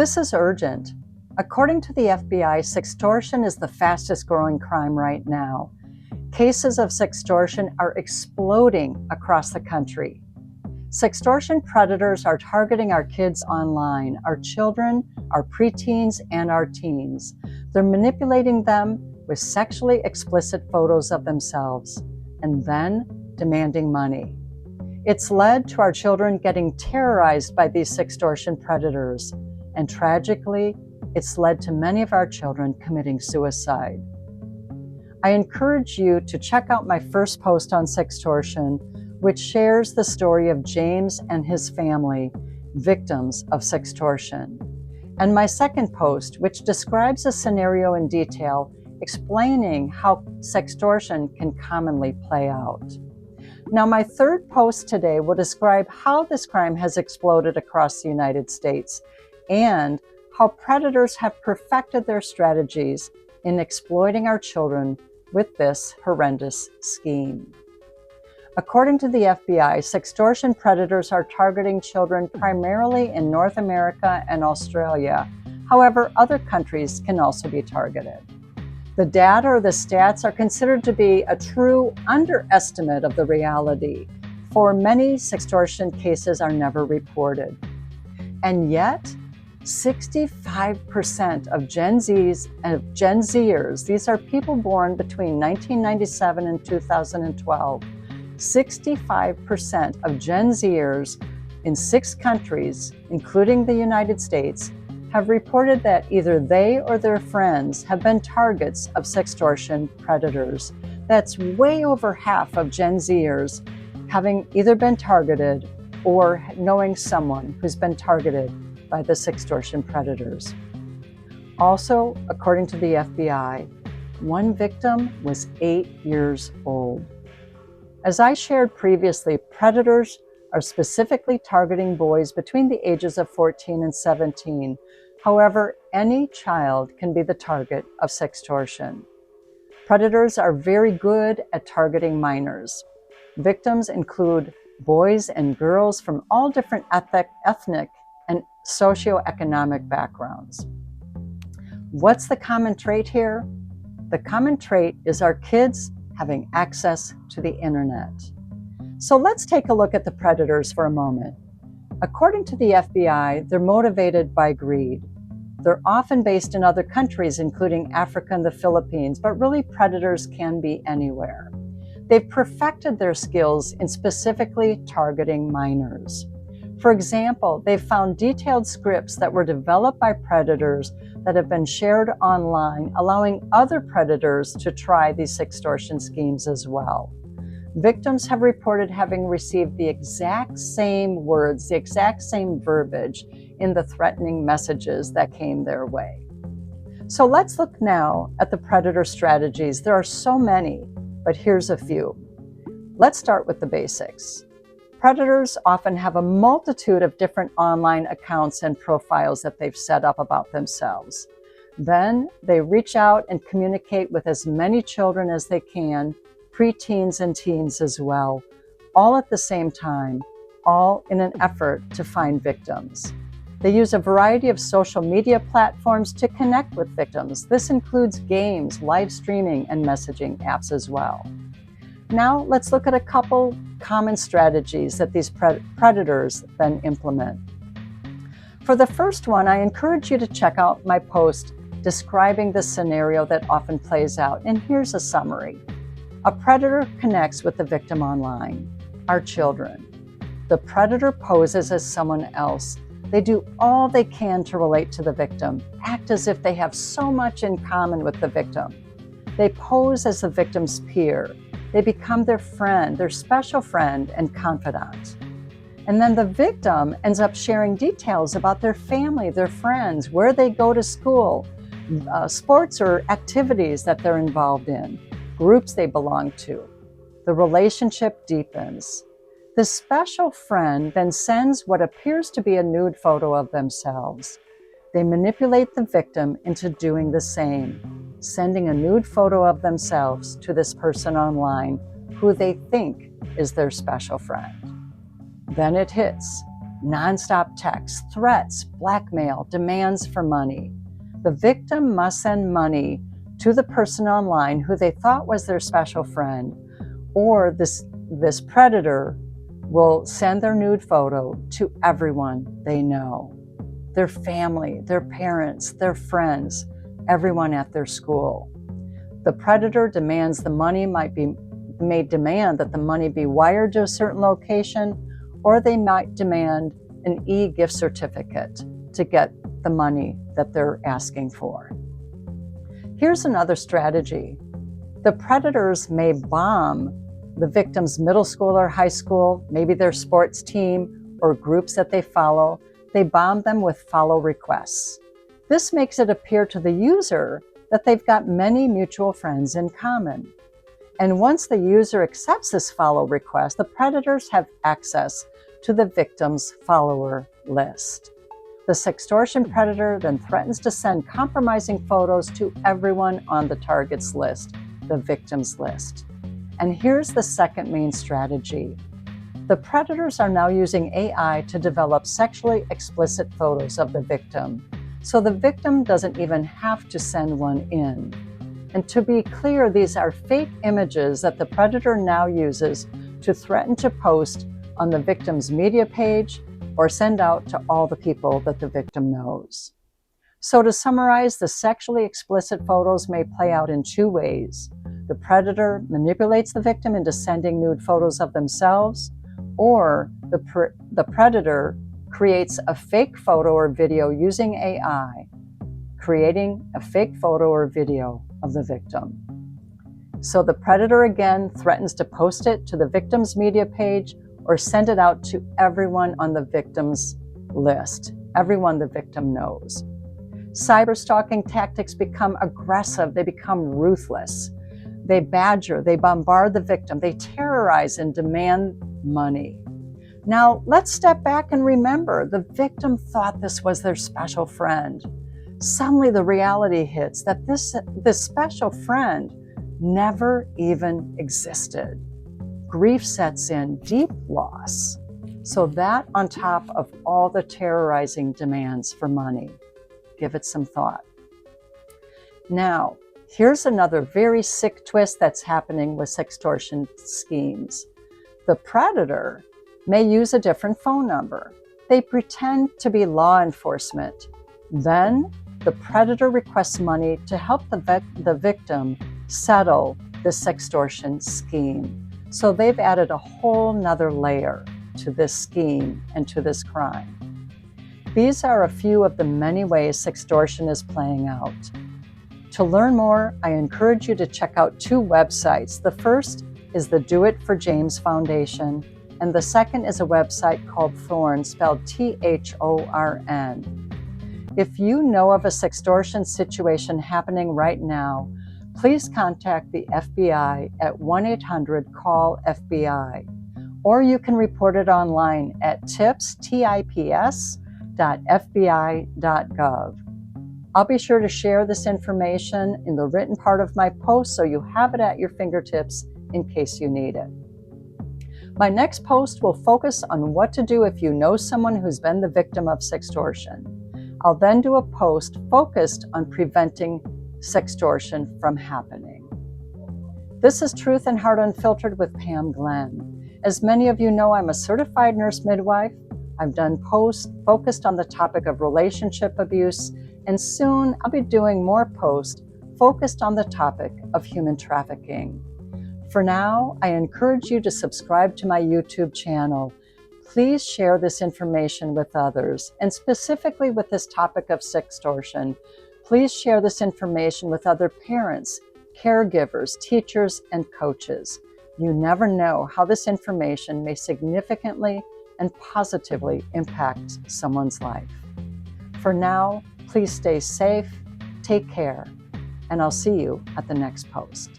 This is urgent. According to the FBI, sextortion is the fastest growing crime right now. Cases of sextortion are exploding across the country. Sextortion predators are targeting our kids online, our children, our preteens, and our teens. They're manipulating them with sexually explicit photos of themselves and then demanding money. It's led to our children getting terrorized by these sextortion predators, and tragically, it's led to many of our children committing suicide. I encourage you to check out my first post on sextortion, which shares the story of James and his family, victims of sextortion, and my second post, which describes a scenario in detail, explaining how sextortion can commonly play out. Now, my third post today will describe how this crime has exploded across the United States and how predators have perfected their strategies in exploiting our children with this horrendous scheme. According to the FBI, sextortion predators are targeting children primarily in North America and Australia. However, other countries can also be targeted. The data or the stats are considered to be a true underestimate of the reality, for many sextortion cases are never reported. And yet, 65% of Gen Zers, these are people born between 1997 and 2012, 65% of Gen Zers in 6 countries, including the United States, have reported that either they or their friends have been targets of sextortion predators. That's way over half of Gen Zers having either been targeted or knowing someone who's been targeted by the sextortion predators. Also, according to the FBI, one victim was 8 years old. As I shared previously, predators are specifically targeting boys between the ages of 14 and 17. However, any child can be the target of sextortion. Predators are very good at targeting minors. Victims include boys and girls from all different ethnic and socioeconomic backgrounds. What's the common trait here? The common trait is our kids having access to the internet. So let's take a look at the predators for a moment. According to the FBI, they're motivated by greed. They're often based in other countries, including Africa and the Philippines, but really predators can be anywhere. They've perfected their skills in specifically targeting minors. For example, they've found detailed scripts that were developed by predators that have been shared online, allowing other predators to try these sextortion schemes as well. Victims have reported having received the exact same words, the exact same verbiage in the threatening messages that came their way. So let's look now at the predator strategies. There are so many, but here's a few. Let's start with the basics. Predators often have a multitude of different online accounts and profiles that they've set up about themselves. Then they reach out and communicate with as many children as they can, preteens and teens as well, all at the same time, all in an effort to find victims. They use a variety of social media platforms to connect with victims. This includes games, live streaming, and messaging apps as well. Now let's look at a couple common strategies that these predators then implement. For the first one, I encourage you to check out my post describing the scenario that often plays out, and here's a summary. A predator connects with the victim online, our children. The predator poses as someone else. They do all they can to relate to the victim, act as if they have so much in common with the victim. They pose as the victim's peer. They become their friend, their special friend and confidant. And then the victim ends up sharing details about their family, their friends, where they go to school, sports or activities that they're involved in, groups they belong to. The relationship deepens. The special friend then sends what appears to be a nude photo of themselves. They manipulate the victim into doing the same, sending a nude photo of themselves to this person online who they think is their special friend. Then it hits. nonstop texts, threats, blackmail, demands for money. The victim must send money to the person online who they thought was their special friend, or this predator will send their nude photo to everyone they know, their family, their parents, their friends, everyone at their school. The predator demands the money may demand that the money be wired to a certain location, or they might demand an e-gift certificate to get the money that they're asking for. Here's another strategy. The predators may bomb the victim's middle school or high school, maybe their sports team or groups that they follow. They bomb them with follow requests. This makes it appear to the user that they've got many mutual friends in common. And once the user accepts this follow request, the predators have access to the victim's follower list. The sextortion predator then threatens to send compromising photos to everyone on the target's list, the victim's list. And here's the second main strategy. The predators are now using AI to develop sexually explicit photos of the victim, so the victim doesn't even have to send one in. And to be clear, these are fake images that the predator now uses to threaten to post on the victim's media page or send out to all the people that the victim knows. So to summarize, the sexually explicit photos may play out in two ways. The predator manipulates the victim into sending nude photos of themselves, or the predator creates a fake photo or video using AI, creating a fake photo or video of the victim. So the predator again threatens to post it to the victim's media page or send it out to everyone on the victim's list, everyone the victim knows. Cyberstalking tactics become aggressive, they become ruthless. They badger, they bombard the victim, they terrorize and demand money. Now, let's step back and remember, the victim thought this was their special friend. Suddenly the reality hits that this special friend never even existed. Grief sets in, deep loss. So that on top of all the terrorizing demands for money. Give it some thought. Now, here's another very sick twist that's happening with sextortion schemes. The predator may use a different phone number. They pretend to be law enforcement. Then the predator requests money to help the victim settle the sextortion scheme. So they've added a whole nother layer to this scheme and to this crime. These are a few of the many ways sextortion is playing out. To learn more, I encourage you to check out two websites. The first is the Do It for James Foundation, and the second is a website called Thorn, spelled T-H-O-R-N. If you know of a sextortion situation happening right now, please contact the FBI at 1-800-CALL-FBI, or you can report it online at tips.fbi.gov. I'll be sure to share this information in the written part of my post so you have it at your fingertips in case you need it. My next post will focus on what to do if you know someone who's been the victim of sextortion. I'll then do a post focused on preventing sextortion from happening. This is Truth and Heart Unfiltered with Pam Glenn. As many of you know, I'm a certified nurse midwife. I've done posts focused on the topic of relationship abuse, and soon I'll be doing more posts focused on the topic of human trafficking. For now, I encourage you to subscribe to my YouTube channel. Please share this information with others, and specifically with this topic of sextortion, please share this information with other parents, caregivers, teachers, and coaches. You never know how this information may significantly and positively impact someone's life. For now, please stay safe, take care, and I'll see you at the next post.